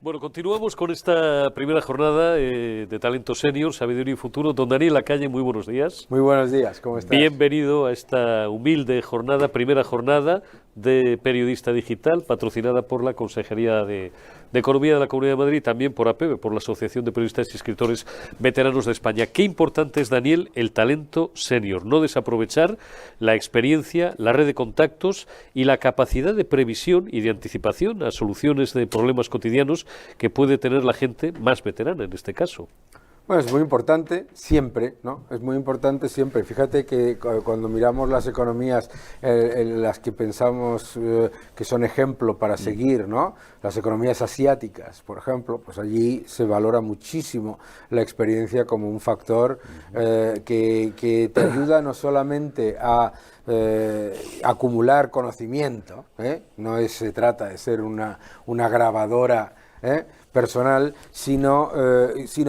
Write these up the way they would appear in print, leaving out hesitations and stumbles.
Bueno, continuamos con esta primera jornada de Talento Senior, Sabiduría y Futuro. Don Daniel Lacalle, muy buenos días. Muy buenos días, ¿cómo estás? Bienvenido a esta humilde jornada, primera jornada de Periodista Digital, patrocinada por la Consejería de Economía de la Comunidad de Madrid y también por APEVE, por la Asociación de Periodistas y Escritores Veteranos de España. Qué importante es, Daniel, el talento senior, no desaprovechar la experiencia, la red de contactos y la capacidad de previsión y de anticipación a soluciones de problemas cotidianos que puede tener la gente más veterana en este caso. Bueno, es muy importante siempre, ¿no? Es muy importante siempre. Fíjate que cuando miramos las economías, las que pensamos que son ejemplo para seguir, ¿no? Las economías asiáticas, por ejemplo, pues allí se valora muchísimo la experiencia como un factor que te ayuda no solamente a acumular conocimiento, no se trata de ser una grabadora personal, sino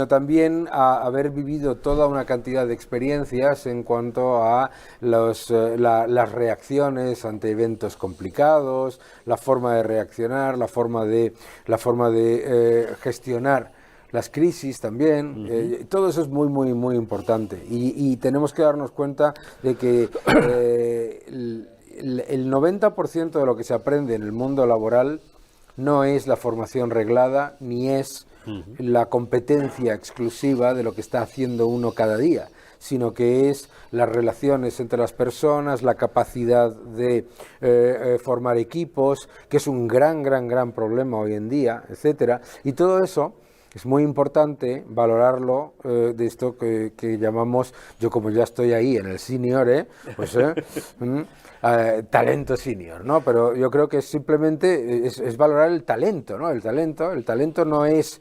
también a haber vivido toda una cantidad de experiencias en cuanto a las reacciones ante eventos complicados, la forma de reaccionar, la forma de gestionar las crisis también. Todo eso es muy importante y tenemos que darnos cuenta de que el 90% de lo que se aprende en el mundo laboral no es la formación reglada, ni es la competencia exclusiva de lo que está haciendo uno cada día, sino que es las relaciones entre las personas, la capacidad de formar equipos, que es un gran problema hoy en día, etcétera. Y todo eso es muy importante valorarlo de esto que llamamos, yo como ya estoy ahí en el senior, pues talento senior, ¿no? Pero yo creo que simplemente es valorar el talento, ¿no? El talento no es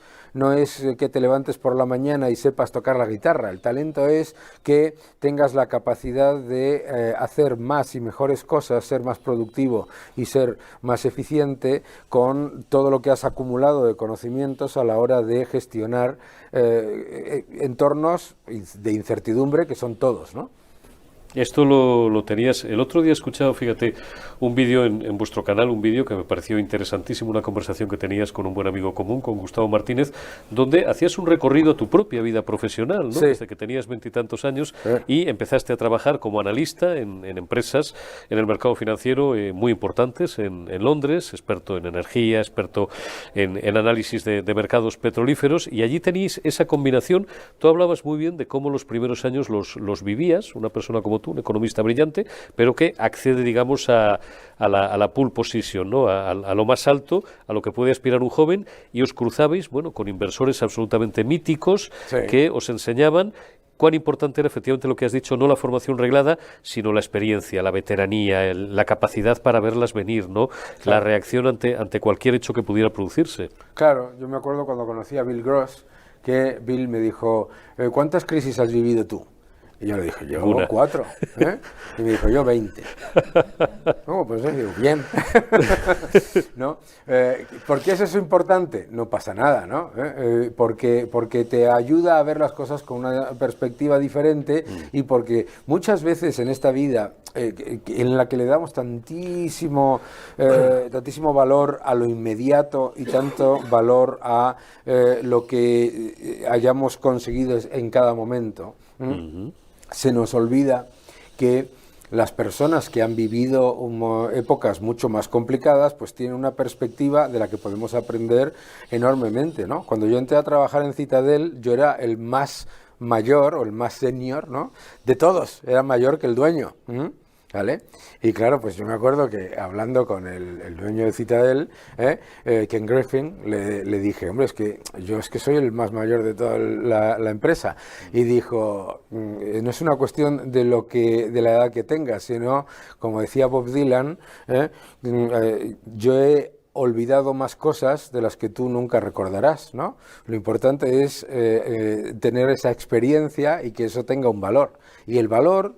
que te levantes por la mañana y sepas tocar la guitarra. El talento es que tengas la capacidad de hacer más y mejores cosas, ser más productivo y ser más eficiente con todo lo que has acumulado de conocimientos a la hora de gestionar entornos de incertidumbre que son todos, ¿no? Esto lo tenías, el otro día he escuchado, fíjate, un vídeo en vuestro canal, un vídeo que me pareció interesantísimo, una conversación que tenías con un buen amigo común, con Gustavo Martínez, donde hacías un recorrido a tu propia vida profesional, ¿no? Sí. Desde que tenías 20 y tantos años y empezaste a trabajar como analista en empresas, en el mercado financiero muy importantes, en Londres, experto en energía, experto en análisis de mercados petrolíferos, y allí tenéis esa combinación. Tú hablabas muy bien de cómo los primeros años los vivías, una persona como tú, un economista brillante, pero que accede, digamos, a la pole position, ¿no? A lo más alto, a lo que puede aspirar un joven, y os cruzabais, bueno, con inversores absolutamente míticos, sí, que os enseñaban cuán importante era efectivamente lo que has dicho, no la formación reglada, sino la experiencia, la veteranía, la capacidad para verlas venir, ¿no? Claro. La reacción ante cualquier hecho que pudiera producirse. Claro, yo me acuerdo cuando conocí a Bill Gross, que Bill me dijo, ¿cuántas crisis has vivido tú? Y yo le dije, yo 4, y me dijo, yo 20. No, pues digo, bien. ¿No? ¿Por qué es eso importante? No pasa nada, ¿no? Porque te ayuda a ver las cosas con una perspectiva diferente y porque muchas veces en esta vida en la que le damos tantísimo valor a lo inmediato y tanto valor a lo que hayamos conseguido en cada momento, se nos olvida que las personas que han vivido épocas mucho más complicadas, pues tienen una perspectiva de la que podemos aprender enormemente, ¿no? Cuando yo entré a trabajar en Citadel, yo era el más mayor o el más senior, ¿no? De todos, era mayor que el dueño, ¿vale? Y claro, pues yo me acuerdo que hablando con el dueño de Citadel, Ken Griffin, le dije, hombre, es que soy el más mayor de toda la empresa. Y dijo, no es una cuestión de la edad que tengas, sino, como decía Bob Dylan, yo he olvidado más cosas de las que tú nunca recordarás, ¿no? Lo importante es tener esa experiencia y que eso tenga un valor. Y el valor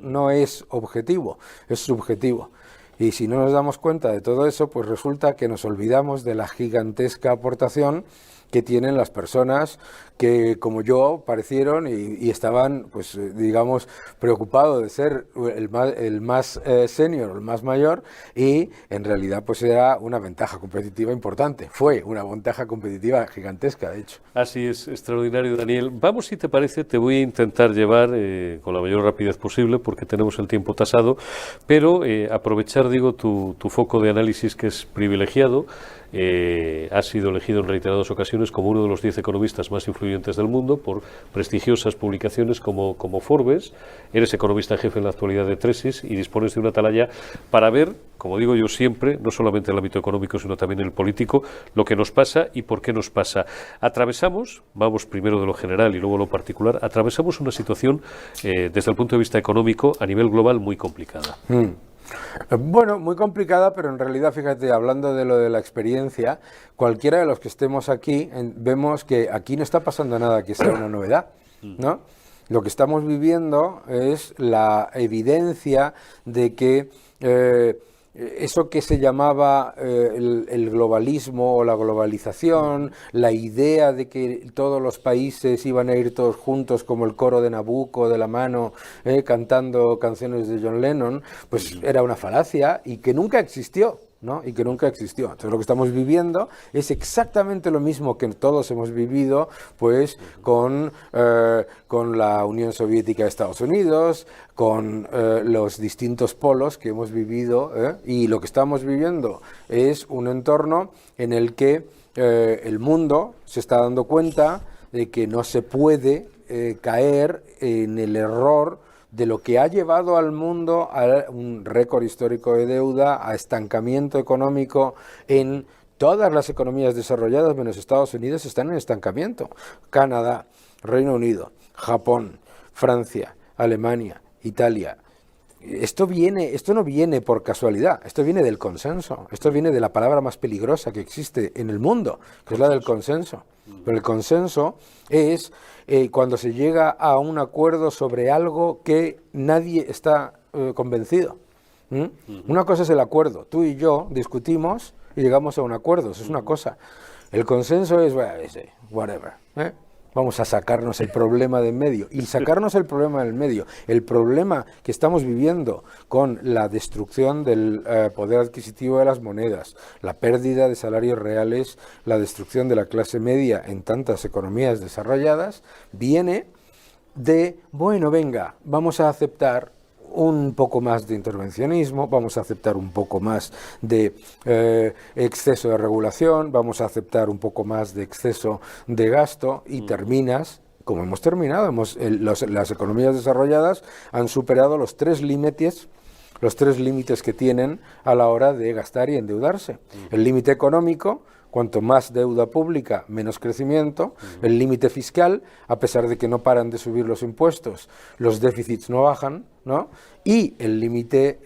no es objetivo, es subjetivo. Y si no nos damos cuenta de todo eso, pues resulta que nos olvidamos de la gigantesca aportación que tienen las personas que, como yo, parecieron y estaban, pues, digamos, preocupados de ser el más senior, el más mayor, y en realidad pues era una ventaja competitiva importante. Fue una ventaja competitiva gigantesca, de hecho. Así es, extraordinario, Daniel. Vamos, si te parece, te voy a intentar llevar con la mayor rapidez posible, porque tenemos el tiempo tasado, pero aprovechar, digo, tu foco de análisis, que es privilegiado. Has sido elegido en reiteradas ocasiones como uno de los 10 economistas más influyentes del mundo por prestigiosas publicaciones como Forbes. Eres economista jefe en la actualidad de Tresis y dispones de una atalaya para ver, como digo yo siempre, no solamente en el ámbito económico, sino también en el político, lo que nos pasa y por qué nos pasa. Atravesamos, vamos primero de lo general y luego lo particular, atravesamos una situación desde el punto de vista económico a nivel global muy complicada. Bueno, muy complicada, pero en realidad, fíjate, hablando de lo de la experiencia, cualquiera de los que estemos aquí, vemos que aquí no está pasando nada que sea una novedad, ¿no? Lo que estamos viviendo es la evidencia de que eso que se llamaba el globalismo o la globalización, la idea de que todos los países iban a ir todos juntos como el coro de Nabucco de la mano cantando canciones de John Lennon, pues era una falacia y que nunca existió. ¿No? Y que nunca existió. Entonces lo que estamos viviendo es exactamente lo mismo que todos hemos vivido, pues con la Unión Soviética de Estados Unidos, con los distintos polos que hemos vivido, y lo que estamos viviendo es un entorno en el que el mundo se está dando cuenta de que no se puede caer en el error de lo que ha llevado al mundo a un récord histórico de deuda, a estancamiento económico en todas las economías desarrolladas, menos Estados Unidos, están en estancamiento. Canadá, Reino Unido, Japón, Francia, Alemania, Italia. Esto no viene por casualidad, esto viene del consenso, esto viene de la palabra más peligrosa que existe en el mundo, que es la del consenso. Pero el consenso es cuando se llega a un acuerdo sobre algo que nadie está convencido. Una cosa es el acuerdo, tú y yo discutimos y llegamos a un acuerdo, eso es una cosa. El consenso es, whatever, vamos a sacarnos el problema de en medio. Y sacarnos el problema del medio, el problema que estamos viviendo con la destrucción del poder adquisitivo de las monedas, la pérdida de salarios reales, la destrucción de la clase media en tantas economías desarrolladas, viene de, bueno, venga, vamos a aceptar un poco más de intervencionismo, vamos a aceptar un poco más de exceso de regulación, vamos a aceptar un poco más de exceso de gasto y terminas, como hemos terminado, las economías desarrolladas han superado los tres límites que tienen a la hora de gastar y endeudarse. El límite económico, cuanto más deuda pública, menos crecimiento. El límite fiscal, a pesar de que no paran de subir los impuestos, los déficits no bajan, ¿no? Y el límite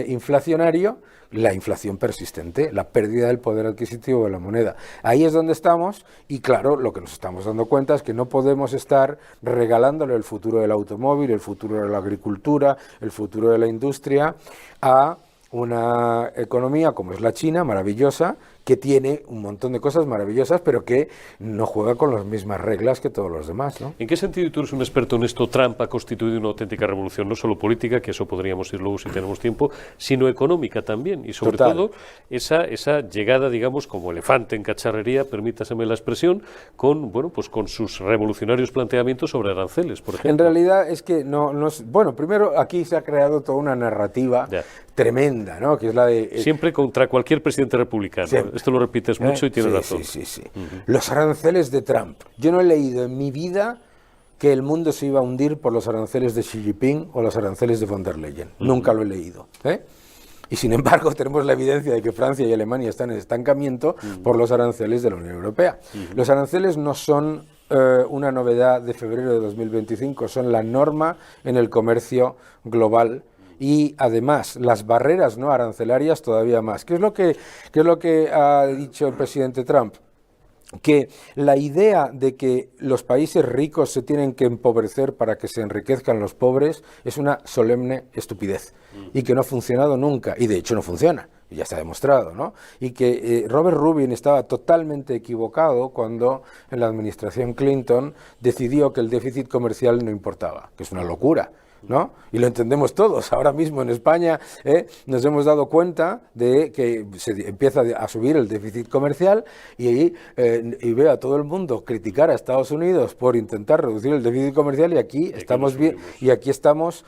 inflacionario, la inflación persistente, la pérdida del poder adquisitivo de la moneda. Ahí es donde estamos y claro, lo que nos estamos dando cuenta es que no podemos estar regalándole el futuro del automóvil, el futuro de la agricultura, el futuro de la industria a una economía como es la China, maravillosa, que tiene un montón de cosas maravillosas, pero que no juega con las mismas reglas que todos los demás, ¿no? ¿En qué sentido, y tú eres un experto en esto, Trump ha constituido una auténtica revolución, no solo política, que eso podríamos ir luego si tenemos tiempo, sino económica también, y sobre todo esa llegada, digamos, como elefante en cacharrería, permítaseme la expresión, con sus revolucionarios planteamientos sobre aranceles, por ejemplo? En realidad es que no es... Bueno, primero aquí se ha creado toda una narrativa tremenda, ¿no? Que es la de... siempre contra cualquier presidente republicano. Siempre. Esto lo repites mucho y tienes razón. Sí. Los aranceles de Trump. Yo no he leído en mi vida que el mundo se iba a hundir por los aranceles de Xi Jinping o los aranceles de von der Leyen. Nunca lo he leído. Y sin embargo tenemos la evidencia de que Francia y Alemania están en estancamiento por los aranceles de la Unión Europea. Los aranceles no son una novedad de febrero de 2025, son la norma en el comercio global. Y además, las barreras no arancelarias todavía más. ¿Qué es lo que ha dicho el presidente Trump? Que la idea de que los países ricos se tienen que empobrecer para que se enriquezcan los pobres es una solemne estupidez y que no ha funcionado nunca, y de hecho no funciona. y ya está demostrado, ¿no? Y que Robert Rubin estaba totalmente equivocado cuando en la administración Clinton decidió que el déficit comercial no importaba, que es una locura, ¿no? Y lo entendemos todos. Ahora mismo en España nos hemos dado cuenta de que se empieza a subir el déficit comercial y ve a todo el mundo criticar a Estados Unidos por intentar reducir el déficit comercial, y aquí estamos bien, y aquí estamos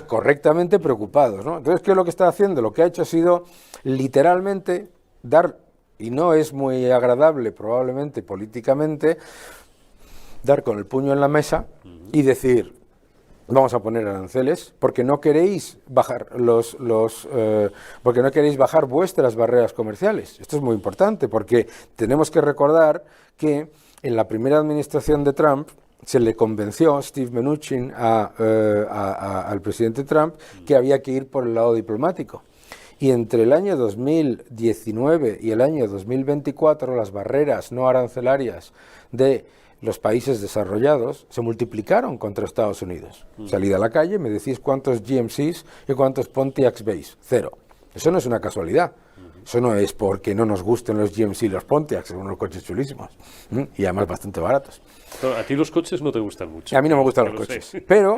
correctamente preocupados, ¿no? Entonces, ¿qué es lo que está haciendo? Lo que ha hecho ha sido literalmente dar, y no es muy agradable probablemente políticamente, dar con el puño en la mesa y decir: vamos a poner aranceles porque no queréis bajar porque no queréis bajar vuestras barreras comerciales. Esto es muy importante porque tenemos que recordar que en la primera administración de Trump se le convenció Steve Mnuchin al presidente Trump que había que ir por el lado diplomático. Y entre el año 2019 y el año 2024 las barreras no arancelarias de los países desarrollados se multiplicaron contra Estados Unidos. Salid a la calle, me decís cuántos GMCs y cuántos Pontiacs veis. 0. Eso no es una casualidad. Eso no es porque no nos gusten los GMC y los Pontiacs, son unos coches chulísimos. Y además bastante baratos. Pero a ti los coches no te gustan mucho. A mí no me gustan los coches. Pero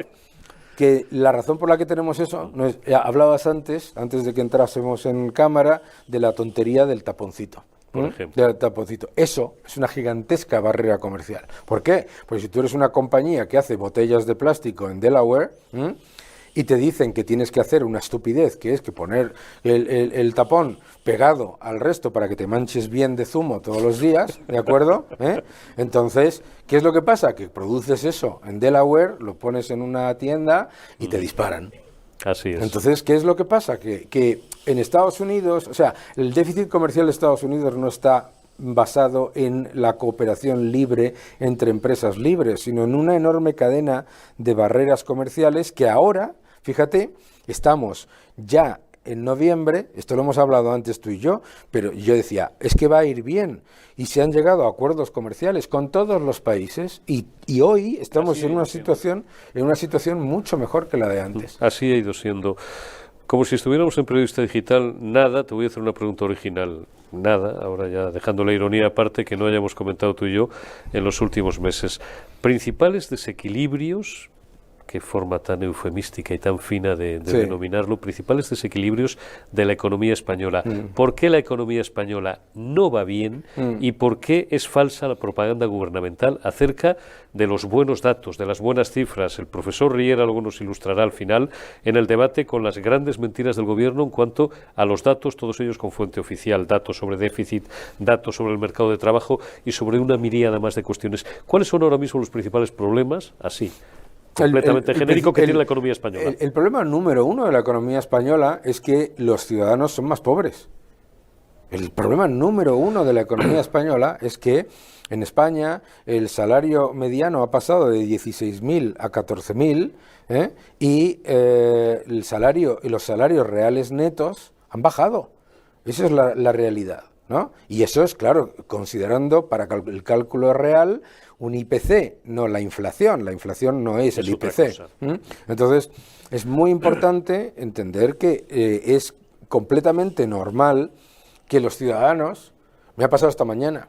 que la razón por la que tenemos eso, no es, hablabas antes de que entrásemos en cámara, de la tontería del taponcito. Por ejemplo. Del taponcito. Eso es una gigantesca barrera comercial. ¿Por qué? Pues si tú eres una compañía que hace botellas de plástico en Delaware y te dicen que tienes que hacer una estupidez, que es que poner el tapón pegado al resto para que te manches bien de zumo todos los días, ¿de acuerdo? Entonces, ¿qué es lo que pasa? Que produces eso en Delaware, lo pones en una tienda y te disparan. Así es. Entonces, ¿qué es lo que pasa? Que en Estados Unidos, o sea, el déficit comercial de Estados Unidos no está basado en la cooperación libre entre empresas libres, sino en una enorme cadena de barreras comerciales que ahora, fíjate, estamos ya en noviembre, esto lo hemos hablado antes tú y yo, pero yo decía, es que va a ir bien, y se han llegado a acuerdos comerciales con todos los países, y hoy estamos en una situación mucho mejor que la de antes. Así ha ido siendo. Como si estuviéramos en Periodista Digital, nada, te voy a hacer una pregunta original, nada, ahora ya dejando la ironía aparte, que no hayamos comentado tú y yo en los últimos meses. Principales desequilibrios, qué forma tan eufemística y tan fina de denominarlo, principales desequilibrios de la economía española. ¿Por qué la economía española no va bien y por qué es falsa la propaganda gubernamental acerca de los buenos datos, de las buenas cifras? El profesor Riera luego nos ilustrará al final en el debate con las grandes mentiras del gobierno en cuanto a los datos, todos ellos con fuente oficial, datos sobre déficit, datos sobre el mercado de trabajo y sobre una miríada más de cuestiones. ¿Cuáles son ahora mismo los principales problemas? Así, completamente genérico, que tiene la economía española. El problema número uno de la economía española es que los ciudadanos son más pobres. El problema número uno de la economía española es que en España el salario mediano ha pasado de 16.000 a 14.000 y los salarios reales netos han bajado. Esa es la realidad, ¿no? Y eso es, claro, considerando para el cálculo real un IPC, no la inflación no es el IPC. Entonces, es muy importante entender que es completamente normal que los ciudadanos, me ha pasado esta mañana,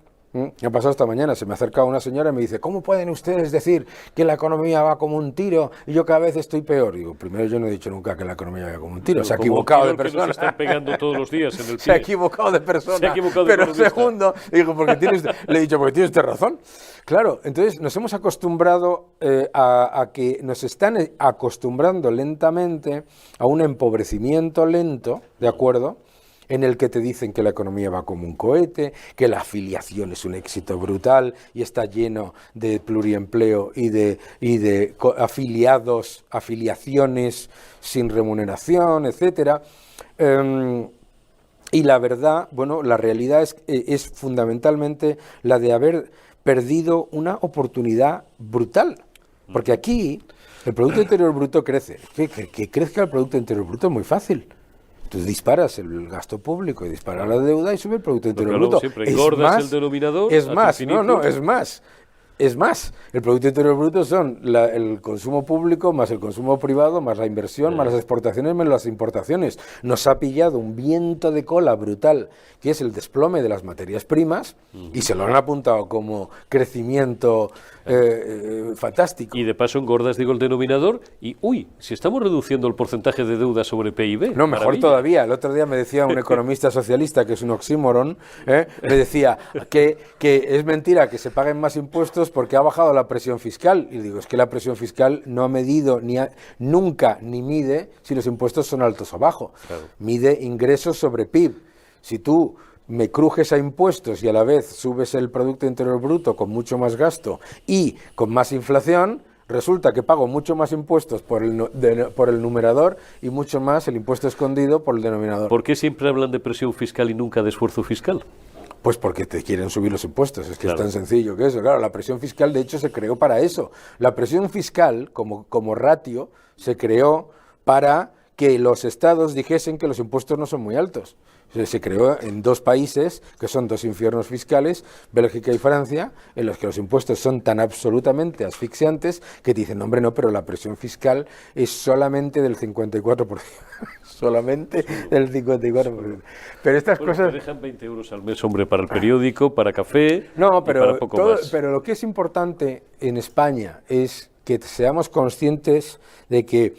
se me acerca una señora y me dice, ¿cómo pueden ustedes decir que la economía va como un tiro y yo cada vez estoy peor? Digo, primero, yo no he dicho nunca que la economía va como un tiro, se ha equivocado de persona. Que nos están pegando todos los días en el pie. Se ha equivocado de persona. Pero segundo, digo, le he dicho, porque tiene usted razón. Claro, entonces nos hemos acostumbrado a que nos están acostumbrando lentamente a un empobrecimiento lento, ¿de acuerdo?, en el que te dicen que la economía va como un cohete, que la afiliación es un éxito brutal y está lleno de pluriempleo y de afiliaciones sin remuneración, etcétera. Y la verdad, bueno, la realidad es fundamentalmente la de haber perdido una oportunidad brutal, porque aquí el Producto Interior Bruto crece. Que crezca el Producto Interior Bruto es muy fácil. Tú disparas el gasto público y disparas la deuda y sube el Producto Interior Bruto. Siempre engordas el denominador. Es más, es más. es más. El Producto Interior Bruto son el consumo público más el consumo privado, más la inversión, más las exportaciones, menos las importaciones. Nos ha pillado un viento de cola brutal, que es el desplome de las materias primas, y se lo han apuntado como crecimiento fantástico. Y de paso engordas, digo, el denominador, y si estamos reduciendo el porcentaje de deuda sobre PIB. No, mejor maravilla. todavía. El otro día me decía un economista socialista, que es un oxímoron, me decía que es mentira que se paguen más impuestos porque ha bajado la presión fiscal. Y digo, es que la presión fiscal no ha medido nunca ni mide si los impuestos son altos o bajos. Claro. Mide ingresos sobre PIB. Si tú me crujes a impuestos y a la vez subes el Producto Interior Bruto con mucho más gasto y con más inflación, resulta que pago mucho más impuestos por el numerador y mucho más el impuesto escondido por el denominador. ¿Por qué siempre hablan de presión fiscal y nunca de esfuerzo fiscal? Pues porque te quieren subir los impuestos, es que claro. Es tan sencillo que eso. Claro, la presión fiscal de hecho se creó para eso. La presión fiscal como ratio se creó para que los estados dijesen que los impuestos no son muy altos. Se creó en dos países, que son dos infiernos fiscales, Bélgica y Francia, en los que los impuestos son tan absolutamente asfixiantes que te dicen, hombre, no, pero la presión fiscal es solamente del 54%. Solamente del 54%. Pero estas cosas... Te dejan 20 euros al mes, hombre, para el periódico, para café, no, pero, y para poco más. Pero lo que es importante en España es que seamos conscientes de que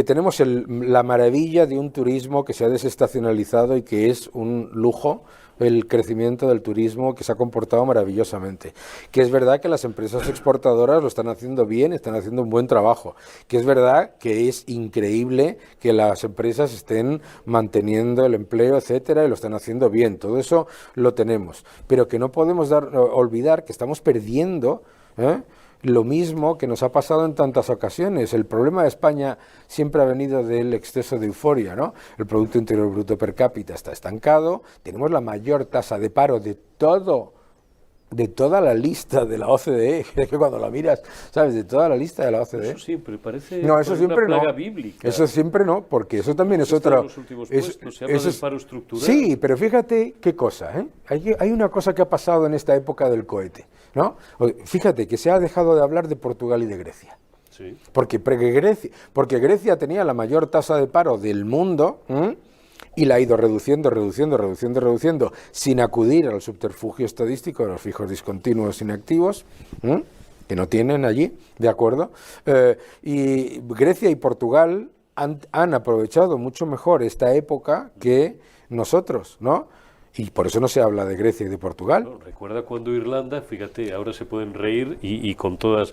tenemos la maravilla de un turismo que se ha desestacionalizado y que es un lujo, el crecimiento del turismo que se ha comportado maravillosamente. Que es verdad que las empresas exportadoras lo están haciendo bien, están haciendo un buen trabajo. Que es verdad que es increíble que las empresas estén manteniendo el empleo, etcétera, y lo están haciendo bien. Todo eso lo tenemos. Pero que no podemos olvidar que estamos perdiendo lo mismo que nos ha pasado en tantas ocasiones. El problema de España siempre ha venido del exceso de euforia, ¿no? El Producto Interior Bruto per cápita está estancado, tenemos la mayor tasa de paro de toda la lista de la OCDE, es que cuando la miras, ¿sabes? De toda la lista de la OCDE. Eso siempre parece no, eso siempre una plaga no. bíblica. Eso siempre no, porque eso también es otra... Se habla del paro estructural. Sí, pero fíjate qué cosa, ¿eh? Hay una cosa que ha pasado en esta época del cohete, ¿no? Fíjate que se ha dejado de hablar de Portugal y de Grecia. Sí. Porque Grecia tenía la mayor tasa de paro del mundo, y la ha ido reduciendo, sin acudir al subterfugio estadístico de los fijos discontinuos inactivos, que no tienen allí, ¿de acuerdo? Y Grecia y Portugal han aprovechado mucho mejor esta época que nosotros, ¿no? Y por eso no se habla de Grecia y de Portugal. No, recuerda cuando Irlanda, fíjate, ahora se pueden reír y con toda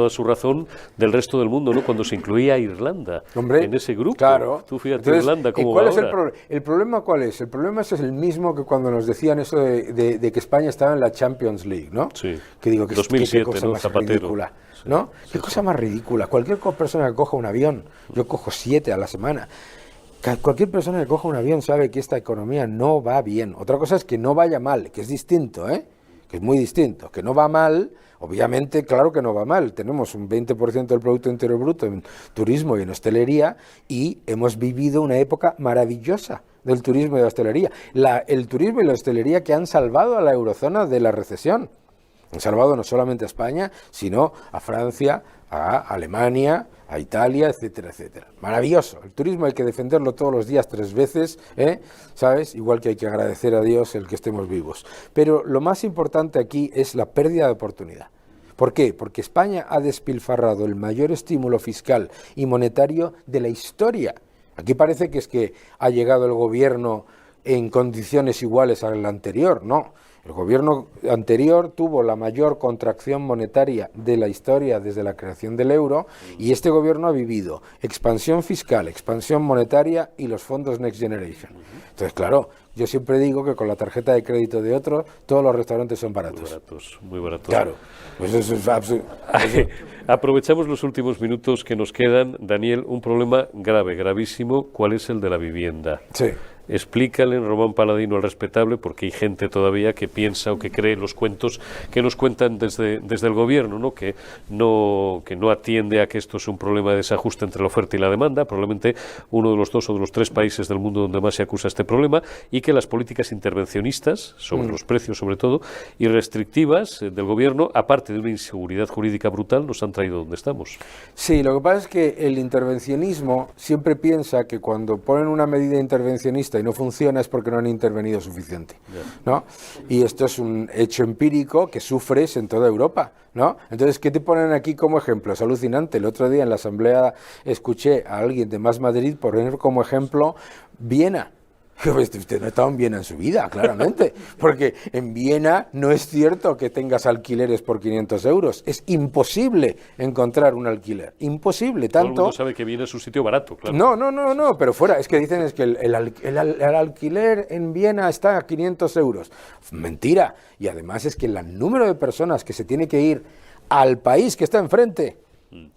su razón del resto del mundo, ¿no? Cuando se incluía a Irlanda en ese grupo. Claro. Tú fíjate. Entonces, Irlanda cómo ¿cuál va es ahora? El problema cuál es? El problema es el mismo que cuando nos decían eso de que España estaba en la Champions League, ¿no? Sí. Que digo que 2007, qué cosa ¿no? más Zapatero. ridícula, ¿no? Sí, qué cosa más ridícula. Cualquier persona que coja un avión, yo cojo 7 a la semana. Cualquier persona que coja un avión sabe que esta economía no va bien. Otra cosa es que no vaya mal, que es distinto, que es muy distinto. Que no va mal, obviamente, claro que no va mal. Tenemos un 20% del Producto Interior Bruto en turismo y en hostelería y hemos vivido una época maravillosa del turismo y de la hostelería. El turismo y la hostelería que han salvado a la eurozona de la recesión. Han salvado no solamente a España, sino a Francia, a Alemania, a Italia, etcétera, etcétera. Maravilloso. El turismo hay que defenderlo todos los días 3 veces, ¿sabes? Igual que hay que agradecer a Dios el que estemos vivos. Pero lo más importante aquí es la pérdida de oportunidad. ¿Por qué? Porque España ha despilfarrado el mayor estímulo fiscal y monetario de la historia. Aquí parece que es que ha llegado el gobierno en condiciones iguales al anterior, no. El gobierno anterior tuvo la mayor contracción monetaria de la historia desde la creación del euro y este gobierno ha vivido expansión fiscal, expansión monetaria y los fondos Next Generation. Entonces, claro, yo siempre digo que con la tarjeta de crédito de otro, todos los restaurantes son baratos. Muy baratos. Claro, pues eso es absoluto. Aprovechamos los últimos minutos que nos quedan. Daniel, un problema grave, gravísimo, ¿cuál es el de la vivienda? Sí. Explícale, Román Paladino, al respetable, porque hay gente todavía que piensa o que cree los cuentos que nos cuentan desde el gobierno, ¿no? Que no atiende a que esto es un problema de desajuste entre la oferta y la demanda, probablemente uno de los 2 o de los 3 países del mundo donde más se acusa este problema, y que las políticas intervencionistas, sobre los precios sobre todo, y restrictivas del gobierno, aparte de una inseguridad jurídica brutal, nos han traído donde estamos. Sí, lo que pasa es que el intervencionismo siempre piensa que cuando ponen una medida intervencionista y no funciona es porque no han intervenido suficiente, ¿no? Y esto es un hecho empírico que sufres en toda Europa, ¿no? Entonces, ¿qué te ponen aquí como ejemplo? Es alucinante. El otro día en la asamblea escuché a alguien de Más Madrid poner como ejemplo Viena. Usted no ha estado en Viena en su vida, claramente, porque en Viena no es cierto que tengas alquileres por 500 euros, es imposible encontrar un alquiler, imposible, tanto... Todo el mundo sabe que Viena es un sitio barato, claro. No, pero fuera, es que dicen es que el alquiler en Viena está a 500 euros, mentira, y además es que el número de personas que se tiene que ir al país que está enfrente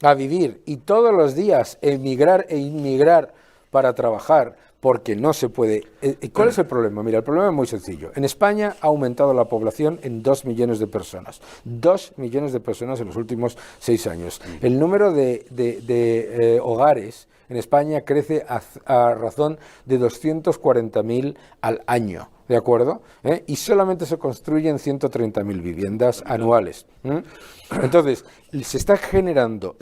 a vivir y todos los días emigrar e inmigrar para trabajar, porque no se puede. ¿Cuál es el problema? Mira, el problema es muy sencillo. En España ha aumentado la población en 2 millones de personas. 2 millones de personas en los últimos 6 años. El número de hogares en España crece a razón de 240.000 al año. ¿De acuerdo? Y solamente se construyen 130.000 viviendas anuales. Entonces, se está generando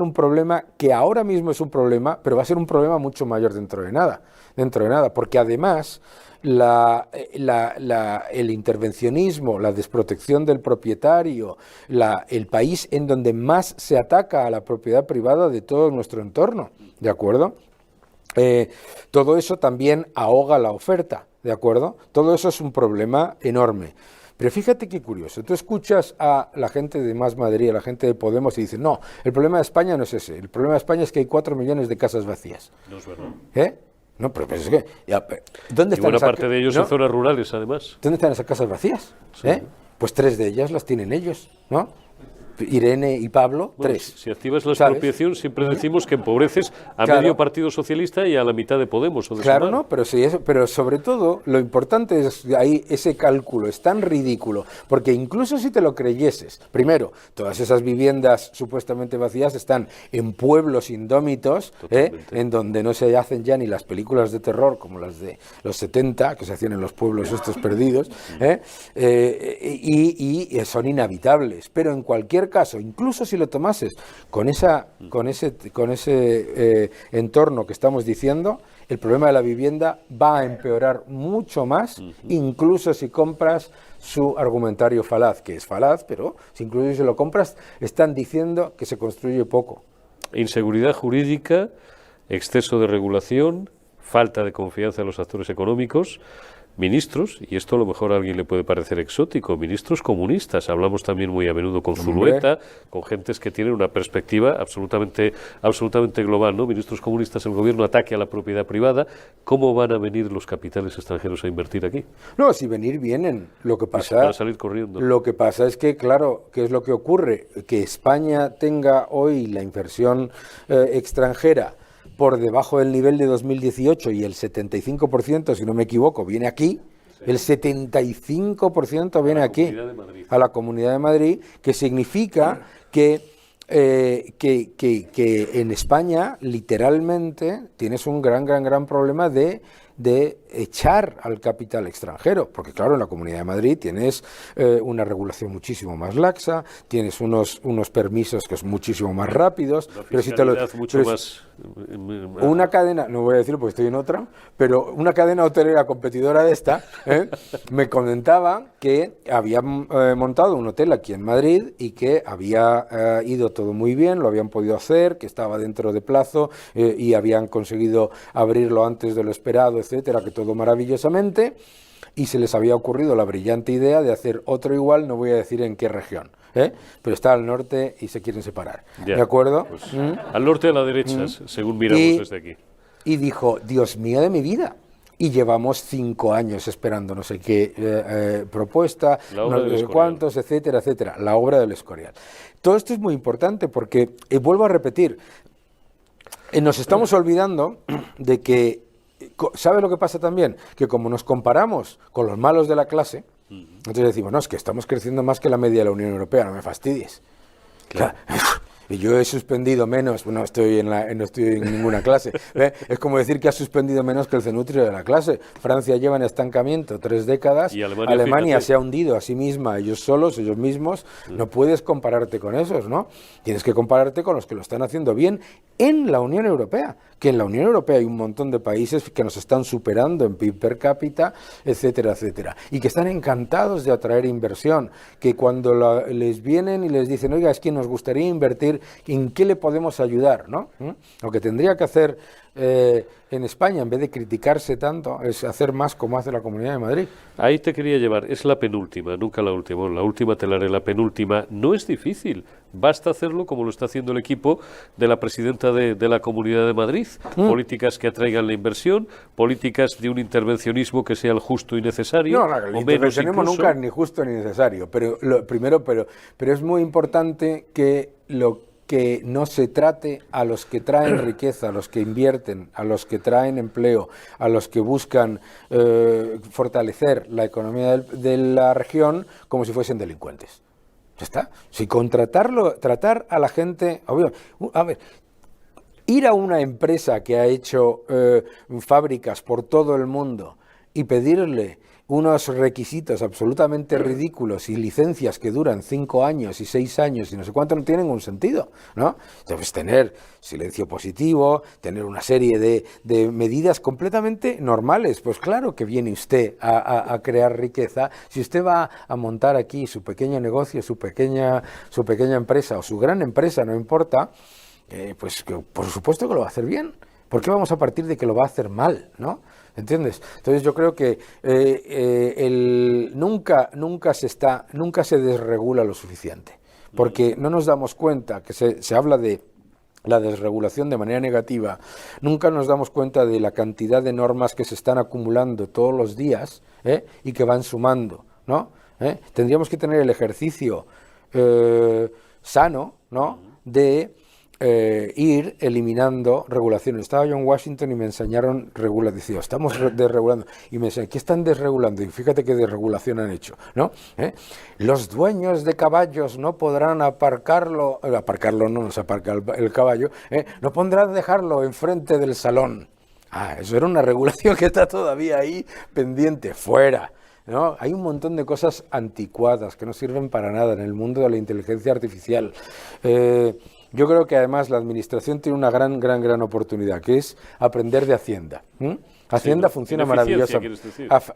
un problema que ahora mismo es un problema, pero va a ser un problema mucho mayor dentro de nada, porque además el intervencionismo, la desprotección del propietario, el país en donde más se ataca a la propiedad privada de todo nuestro entorno, ¿de acuerdo? Todo eso también ahoga la oferta, ¿de acuerdo? Todo eso es un problema enorme. Pero fíjate qué curioso, tú escuchas a la gente de Más Madrid, a la gente de Podemos y dicen, no, el problema de España no es ese, el problema de España es que hay 4 millones de casas vacías. No es verdad. No, pero es que... ¿Dónde están buena parte de ellos en zonas rurales, además. ¿Dónde están esas casas vacías? Sí. Pues 3 de ellas las tienen ellos, ¿no? Irene y Pablo, bueno, 3. Si activas la expropiación, siempre decimos que empobreces a medio Partido Socialista y a la mitad de Podemos. O de claro, no, pero sobre todo lo importante es ahí ese cálculo, es tan ridículo, porque incluso si te lo creyeses, primero, todas esas viviendas supuestamente vacías están en pueblos indómitos, en donde no se hacen ya ni las películas de terror como las de los 70, que se hacían en los pueblos estos perdidos, y son inhabitables, pero en cualquier caso, incluso si lo tomases con ese entorno que estamos diciendo, el problema de la vivienda va a empeorar mucho más, incluso si compras su argumentario falaz, que es falaz, pero incluso si lo compras, están diciendo que se construye poco. Inseguridad jurídica, exceso de regulación, falta de confianza en los actores económicos, ministros, y esto a lo mejor a alguien le puede parecer exótico, ministros comunistas. Hablamos también muy a menudo con Zulueta, con gentes que tienen una perspectiva absolutamente global, ¿no? Ministros comunistas, el gobierno ataque a la propiedad privada. ¿Cómo van a venir los capitales extranjeros a invertir aquí? No, si venir vienen. Lo que pasa, van a salir corriendo. Lo que pasa es que, claro, ¿qué es lo que ocurre? Que España tenga hoy la inversión extranjera por debajo del nivel de 2018 y el 75%, si no me equivoco, viene aquí, el 75% viene aquí, a la Comunidad de Madrid, que significa que en España literalmente tienes un gran problema de echar al capital extranjero, porque claro, en la Comunidad de Madrid tienes una regulación muchísimo más laxa, tienes unos permisos que son muchísimo más rápidos, pero si te lo más una cadena, no voy a decirlo porque estoy en otra, pero una cadena hotelera competidora de esta me comentaba que había montado un hotel aquí en Madrid y que había ido todo muy bien, lo habían podido hacer, que estaba dentro de plazo y habían conseguido abrirlo antes de lo esperado, etcétera, que todo maravillosamente, y se les había ocurrido la brillante idea de hacer otro igual, no voy a decir en qué región, pero está al norte y se quieren separar, ya, ¿de acuerdo? Pues, al norte, a la derecha, según miramos desde aquí. Y dijo, Dios mío de mi vida, y llevamos 5 años esperando no sé qué propuesta, no sé cuántos, etcétera, la obra del Escorial. Todo esto es muy importante porque, vuelvo a repetir, nos estamos olvidando de que ¿sabe lo que pasa también? Que como nos comparamos con los malos de la clase, entonces decimos, no, es que estamos creciendo más que la media de la Unión Europea, no me fastidies. Claro. Y yo he suspendido menos, no estoy en ninguna clase. Es como decir que has suspendido menos que el cenutrio de la clase. Francia lleva en estancamiento 3 décadas, y Alemania se ha hundido a sí misma, ellos solos, ellos mismos. No puedes compararte con esos, ¿no? Tienes que compararte con los que lo están haciendo bien en la Unión Europea, que en la Unión Europea hay un montón de países que nos están superando en PIB per cápita, etcétera, etcétera, y que están encantados de atraer inversión, que cuando les vienen y les dicen, oiga, es que nos gustaría invertir, ¿en qué le podemos ayudar? ¿No? Lo que tendría que hacer en España, en vez de criticarse tanto, es hacer más como hace la Comunidad de Madrid. Ahí te quería llevar, es la penúltima, nunca la última. Bueno, la última te la haré, la penúltima. No es difícil, basta hacerlo como lo está haciendo el equipo de la presidenta de la Comunidad de Madrid. Políticas que atraigan la inversión, políticas de un intervencionismo que sea el justo y necesario. No, el intervencionismo nunca es ni justo ni necesario, pero es muy importante que que no se trate a los que traen riqueza, a los que invierten, a los que traen empleo, a los que buscan fortalecer la economía de la región como si fuesen delincuentes. Ya está. Si tratar a la gente... Obvio, a ver, ir a una empresa que ha hecho fábricas por todo el mundo y pedirle unos requisitos absolutamente ridículos y licencias que duran 5 años y 6 años y no sé cuánto, no tienen ningún sentido, ¿no? Entonces, tener silencio positivo, tener una serie de medidas completamente normales. Pues claro que viene usted a crear riqueza. Si usted va a montar aquí su pequeño negocio, su pequeña empresa o su gran empresa, no importa, pues que, por supuesto que lo va a hacer bien. ¿Por qué vamos a partir de que lo va a hacer mal, ¿no? ¿Entiendes? Entonces yo creo que nunca se desregula lo suficiente, porque no nos damos cuenta que se habla de la desregulación de manera negativa, nunca nos damos cuenta de la cantidad de normas que se están acumulando todos los días y que van sumando, ¿no? Tendríamos que tener el ejercicio sano, ¿no? De ir eliminando regulaciones. Estaba yo en Washington y me enseñaron decía, estamos desregulando, y me enseñaron, ¿qué están desregulando? Y fíjate qué desregulación han hecho, ¿no? Los dueños de caballos no podrán aparcarlo no se aparca el caballo, no podrán dejarlo enfrente del salón. Eso era una regulación que está todavía ahí pendiente, fuera. ¿No? Hay un montón de cosas anticuadas que no sirven para nada en el mundo de la inteligencia artificial. Yo creo que además la administración tiene una gran oportunidad, que es aprender de Hacienda. Hacienda funciona maravillosa.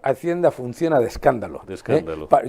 Hacienda funciona de escándalo.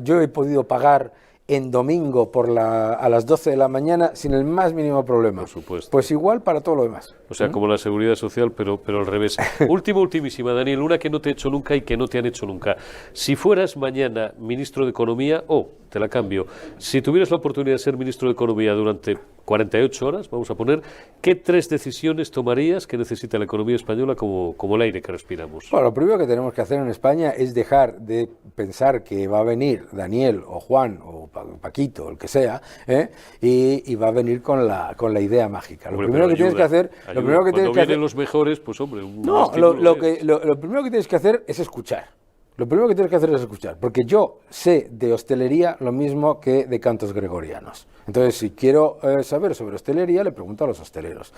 Yo he podido pagar en domingo a las 12 de la mañana sin el más mínimo problema. Por supuesto. Pues igual para todo lo demás. O sea, como la seguridad social, pero al revés. Ultimísima, Daniel, una que no te he hecho nunca y que no te han hecho nunca. Si fueras mañana ministro de Economía, te la cambio, si tuvieras la oportunidad de ser ministro de Economía durante 48 horas, vamos a poner, ¿qué 3 decisiones tomarías que necesita la economía española como el aire que respiramos? Bueno, lo primero que tenemos que hacer en España es dejar de pensar que va a venir Daniel o Juan o Paquito, el que sea, y va a venir con la idea mágica. Lo primero que tienes que hacer... Cuando vienen los mejores, pues hombre... lo primero que tienes que hacer es escuchar. Lo primero que tienes que hacer es escuchar, porque yo sé de hostelería lo mismo que de cantos gregorianos. Entonces, si quiero saber sobre hostelería, le pregunto a los hosteleros.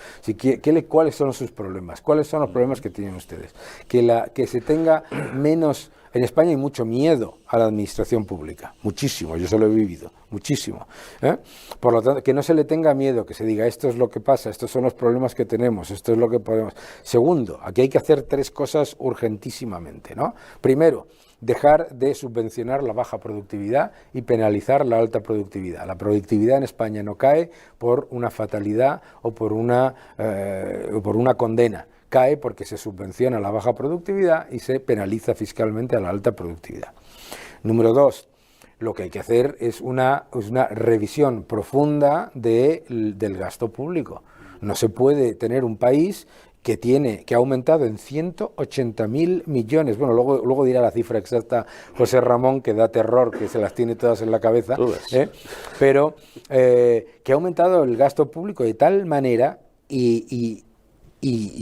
¿Cuáles son sus problemas? ¿Cuáles son los problemas que tienen ustedes? Que se tenga menos... En España hay mucho miedo a la administración pública, muchísimo, yo se lo he vivido, muchísimo. Por lo tanto, que no se le tenga miedo, que se diga, esto es lo que pasa, estos son los problemas que tenemos, esto es lo que podemos... Segundo, aquí hay que hacer 3 cosas urgentísimamente, ¿no? Primero, dejar de subvencionar la baja productividad y penalizar la alta productividad. La productividad en España no cae por una fatalidad o por una condena. Cae porque se subvenciona la baja productividad y se penaliza fiscalmente a la alta productividad. Número 2, lo que hay que hacer es una revisión profunda del gasto público. No se puede tener un país que ha aumentado en 180.000 millones. Bueno, luego dirá la cifra exacta José Ramón, que da terror, que se las tiene todas en la cabeza, pero que ha aumentado el gasto público de tal manera y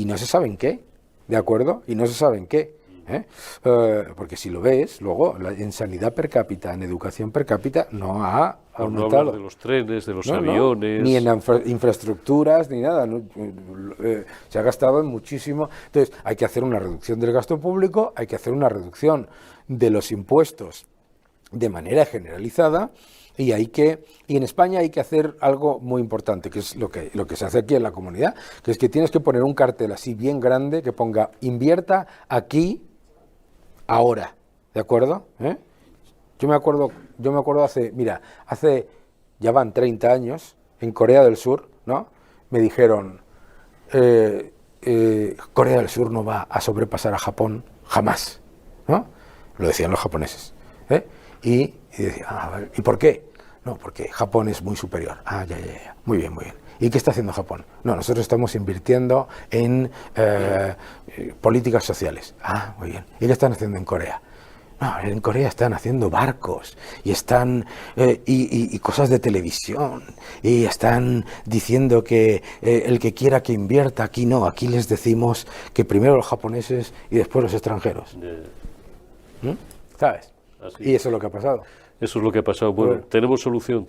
no se sabe en qué. ¿de acuerdo? Y no se sabe en qué. Porque si lo ves, luego en sanidad per cápita, en educación per cápita, no ha aumentado. No hablar de los trenes, de los aviones... Ni en infraestructuras, ni nada. Se ha gastado en muchísimo. Entonces, hay que hacer una reducción del gasto público, hay que hacer una reducción de los impuestos de manera generalizada, y en España hay que hacer algo muy importante, que es lo que se hace aquí en la comunidad, que es que tienes que poner un cartel así bien grande que ponga invierta aquí, ahora, ¿de acuerdo? Yo me acuerdo hace ya van 30 años, en Corea del Sur, ¿no? Me dijeron, Corea del Sur no va a sobrepasar a Japón jamás, ¿no? Lo decían los japoneses, Y decía, ¿y por qué? No, porque Japón es muy superior. Ya. Muy bien. ¿Y qué está haciendo Japón? No, nosotros estamos invirtiendo en políticas sociales. Muy bien. ¿Y qué están haciendo en Corea? No, en Corea están haciendo barcos y están y cosas de televisión y están diciendo que el que quiera que invierta, aquí no, aquí les decimos que primero los japoneses y después los extranjeros. ¿Sabes? Así. Y eso es lo que ha pasado. Eso es lo que ha pasado. Bueno, tiene solución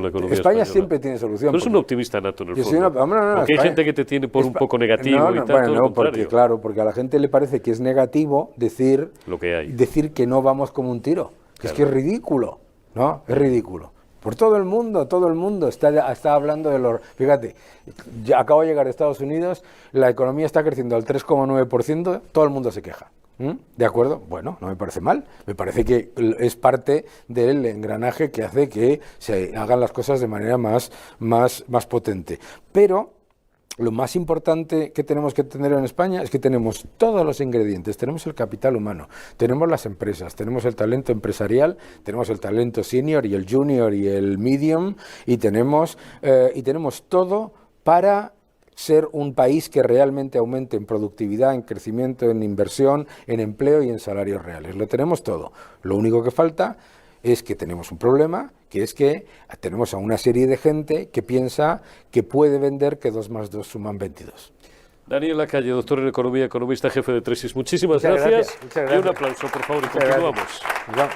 la economía España española. Siempre tiene solución. Pero es un optimista nato en el fondo. Porque hay gente que te tiene por un poco negativo y tal, porque a la gente le parece que es negativo decir lo que hay. Decir que no vamos como un tiro. Claro. Es que es ridículo, ¿no? Es ridículo. Por todo el mundo está hablando de los... Fíjate, ya acabo de llegar a Estados Unidos, la economía está creciendo al 3,9%, todo el mundo se queja. ¿De acuerdo? Bueno, no me parece mal, me parece que es parte del engranaje que hace que se hagan las cosas de manera más potente. Pero lo más importante que tenemos que tener en España es que tenemos todos los ingredientes, tenemos el capital humano, tenemos las empresas, tenemos el talento empresarial, tenemos el talento senior y el junior y el medium, y tenemos todo para ser un país que realmente aumente en productividad, en crecimiento, en inversión, en empleo y en salarios reales. Lo tenemos todo. Lo único que falta es que tenemos un problema, que es que tenemos a una serie de gente que piensa que puede vender que 2 más 2 suman 22. Daniel Lacalle, doctor en Economía, economista, jefe de Tresis. Muchísimas gracias. Muchas gracias. Y un aplauso, por favor, y continuamos. Vamos.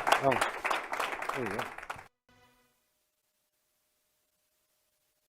Muy bien.